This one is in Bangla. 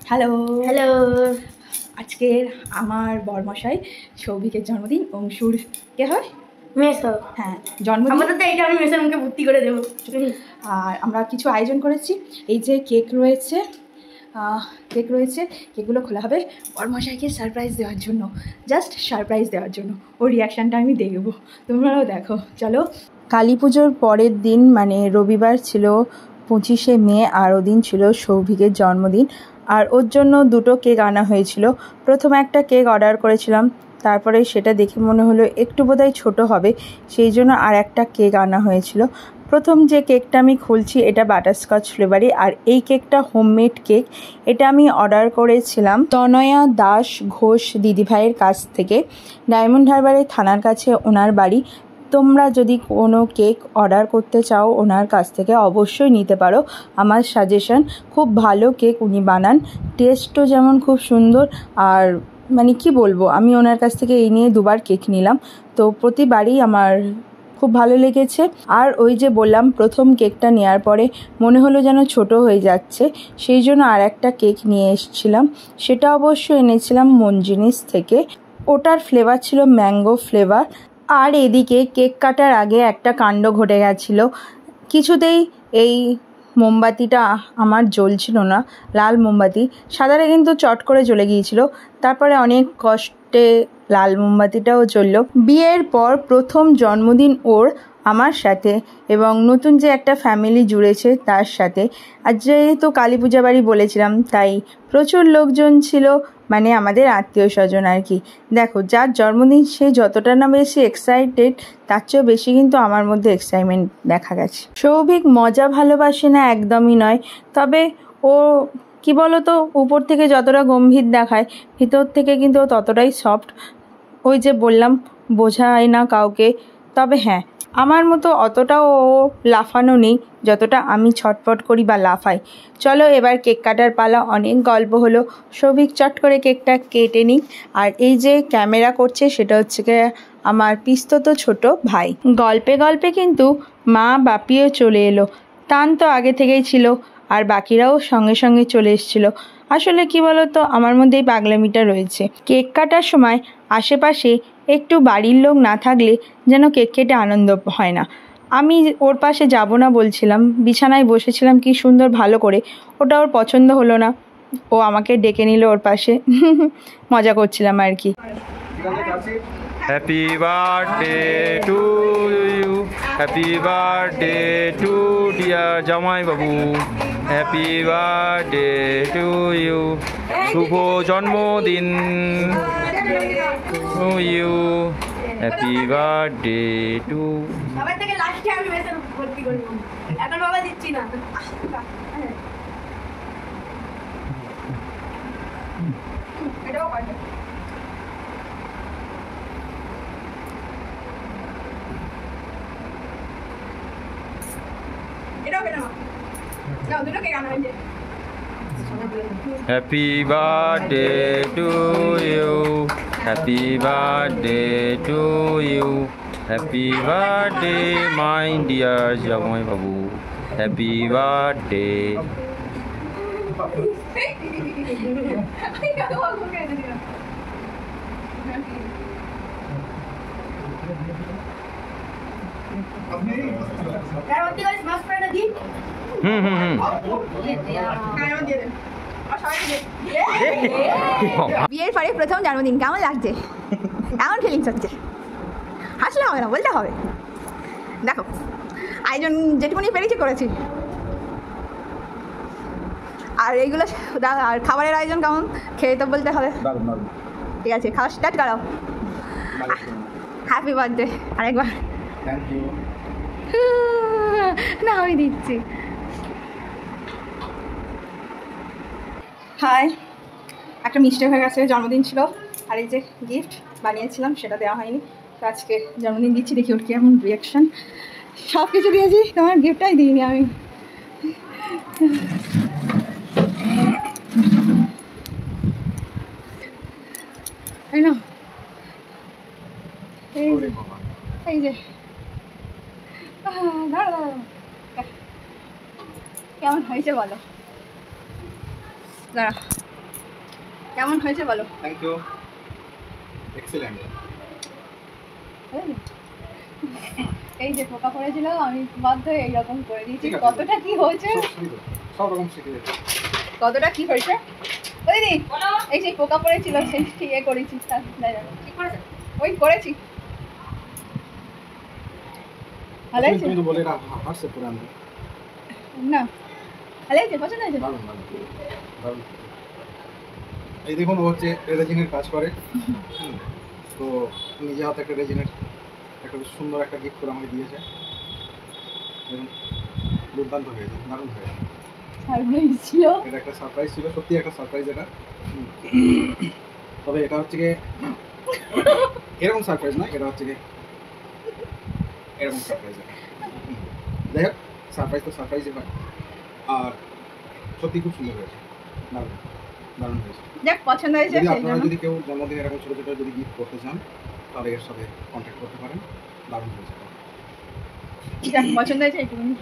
Hello hello. আজকের আমার বরমশাই সৌভিকের জন্মদিন। অংশুর কে হয়? মেসো। হ্যাঁ, জন্মদিন। আমাদের এটা আমি মেসের মুখে ভর্তি করে দেবো। আর আমরা কিছু আয়োজন করেছি। এই যে কেক রয়েছে, কেকগুলো খোলা হবে বরমশাইকে সারপ্রাইজ দেওয়ার জন্য, জাস্ট সারপ্রাইজ দেওয়ার জন্য। ওর রিয়াকশানটা আমি দেখবো, তোমরাও দেখো। চলো। কালী পুজোর পরের দিন মানে রবিবার ছিল 25শে মে, আর ওদিন ছিল সৌভিকের জন্মদিন। আর ওর জন্য দুটো কেক আনা হয়েছিল। প্রথমে একটা কেক অর্ডার করেছিলাম, তারপরে সেটা দেখে মনে হলো একটু বোধহয় ছোটো হবে, সেই জন্য আর একটা কেক আনা হয়েছিল। প্রথম যে কেকটা আমি খুলছি এটা বাটারস্কচ ফ্লেভারে, আর এই কেকটা হোমমেড কেক। এটা আমি অর্ডার করেছিলাম তনয়া দাস ঘোষ দিদিভাইয়ের কাছ থেকে, ডায়মন্ড হারবারের থানার কাছে ওনার বাড়ি। তোমরা যদি কোনো কেক অর্ডার করতে চাও ওনার কাছ থেকে অবশ্যই নিতে পারো। আমার সাজেশন, খুব ভালো কেক উনি বানান, টেস্টও যেমন খুব সুন্দর। আর মানে কি বলবো, আমি ওনার কাছ থেকে এই নিয়ে দুবার কেক নিলাম, তো প্রতিবারই আমার খুব ভালো লেগেছে। আর ওই যে বললাম প্রথম কেকটা নেওয়ার পরে মনে হলো যেন ছোট হয়ে যাচ্ছে, সেই জন্য আর একটা কেক নিয়ে এসেছিলাম। সেটা অবশ্য এনেছিলাম মঞ্জিনিস থেকে, ওটার ফ্লেভার ছিল ম্যাঙ্গো ফ্লেভার। আর এদিকে কেক কাটার আগে একটা কাণ্ড ঘটে গেছিলো। কিছুতেই এই মোমবাতিটা আমার জ্বলছিল না, লাল মোমবাতি। সাদাটা কিন্তু চট করে জ্বলে গিয়েছিল, তারপরে অনেক কষ্টে লাল মোমবাতিটাও জ্বললো। বিয়ের পর প্রথম জন্মদিন ওর আমার সাথে, এবং নতুন যে একটা ফ্যামিলি জুড়েছে তার সাথে। আর যেহেতু কালী পূজা বাড়ি বলেছিলাম, তাই প্রচুর লোকজন ছিল, মানে আমাদের আত্মীয় স্বজন আর কি। দেখো, যার জন্মদিন সে যতটা না বেশি এক্সাইটেড, তার চেয়েও বেশি কিন্তু আমার মধ্যে এক্সাইটমেন্ট দেখা গেছে। সৌভিক মজা ভালোবাসে না একদমই নয়, তবে ও কি বলতো, উপর থেকে যতটা গম্ভীর দেখায় ভিতর থেকে কিন্তু ও ততটাই সফট। ওই যে বললাম, বোঝায় না কাউকে। তবে হ্যাঁ, আমার মতো অতটাও ও লাফানো নেই যতটা আমি ছটফট করি বা লাফাই। চলো এবার কেক কাটার পালা, অনেক গল্প হলো। সৌভিক চট করে কেকটা কেটে নিক। আর এই যে ক্যামেরা করছে সেটা হচ্ছে আমার পিস্তত ছোট ভাই। গল্পে গল্পে কিন্তু মা বাপিও চলে এলো। টান তো আগে থেকেই ছিল, আর বাকিরাও সঙ্গে সঙ্গে চলে এসেছিলো। আসলে কি বলতো, আমার মধ্যেই পাগলামিটা রয়েছে। কেক কাটার সময় আশেপাশে একটু বাড়ির লোক না থাকলে যেন কেক কেটে আনন্দ হয় না। আমি ওর পাশে যাব না বলছিলাম, বিছানায় বসেছিলাম কি সুন্দর ভালো করে, ওটা ওর পছন্দ হলো না, ও আমাকে ডেকে নিল ওর পাশে। মজা করছিলাম আর কি। Happy birthday to you, happy birthday to dear জামাই বাবু, হ্যাপি বার্থডে টু ইউ, শুভ জন্মদিন to you, happy birthday to. সবার থেকে লাস্টে আমি মেসের ভর্তি করব, এখন বাবা দিচ্ছি না। এটাও পারবে। এটাও কেন না, দুটো কেক আনা হয়েছে। Happy birthday to you, happy birthday to you, happy birthday my dear জামাই বাবু, হ্যাপি বার্থডে। বিয়ের পরে প্রথম জন্মদিন কেমন লাগছে? কেমন ফিলিংস হচ্ছে? হাসলে হবে না, বলতে হবে। দেখো, আয়োজন যেটুকুনি পেরেছি করেছি। আর এইগুলো আর খাবারের আয়োজন কেমন, খেয়ে তো বলতে হবে। ঠিক আছে, খাওয়া স্টার্ট করো। হ্যাপি বার্থডে আরেকবার। না, আমি দিচ্ছি। হাই, একটা মিস্টেক হয়ে গেছে, জন্মদিন ছিল আর এই যে গিফট বানিয়েছিলাম সেটা দেওয়া হয়নি, তো আজকে জন্মদিন দিচ্ছি, দেখি ওর কেমন রিয়াকশান। সব কিছু দিয়েছি, তোমার গিফটটাই দিইনি আমি। তাই না? এই যে কেমন হয়েছে বলো। দাঁড়া, কেমন হয়েছে বলো? Thank you, excellent. এই যে পোকা পড়েছিল আমি বাধ্য হয়ে এইরকম করে দিয়েছি। কতটা কি হয়েছে, সব রকম শিখে গেছে। কতটা কি হয়েছে ওই দিদি, এই যে পোকা পড়েছিল সেই ইয়ে করেছি। ঠিক করেছে? ওই করেছি, ভালো হয়েছে তুমি তো বলে না হাসছে পুরো আমি। না? ভালো হয়েছে, পছন্দ হয়েছে? দারুণ দারুণ দারুণ। এই দেখুন ও হচ্ছে রেজিনের কাজ করে। তো নিজে হাতে একটা রেজিনের একটা সুন্দর একটা গিফট করে আমাকে দিয়েছে। দেখুন দুর্দান্ত হয়েছে, দারুণ হয়েছে। সারপ্রাইজ ছিল, এটা একটা সারপ্রাইজ ছিল, সত্যি একটা সারপ্রাইজ এটা। তবে এটা হচ্ছে গিয়ে এরকম সারপ্রাইজ না, এটা হচ্ছে গিয়ে এরকম সারপ্রাইজ। যাই হোক, সারপ্রাইজ তো সারপ্রাইজই হয়। আর সত্যি খুব সুন্দর হয়েছে, দারুণ দারুণ হয়েছে। যাক পছন্দ হয়েছে। যদি সেই আপনারা জন্য যদি কেউ জন্মদিনে এরকম ছোটো ছোটো যদি গিফট করতে চান তাহলে এর সাথে কন্ট্যাক্ট করতে পারেন, দারুণ হয়েছে। যাক পছন্দ হয়েছে এইটুকুনি।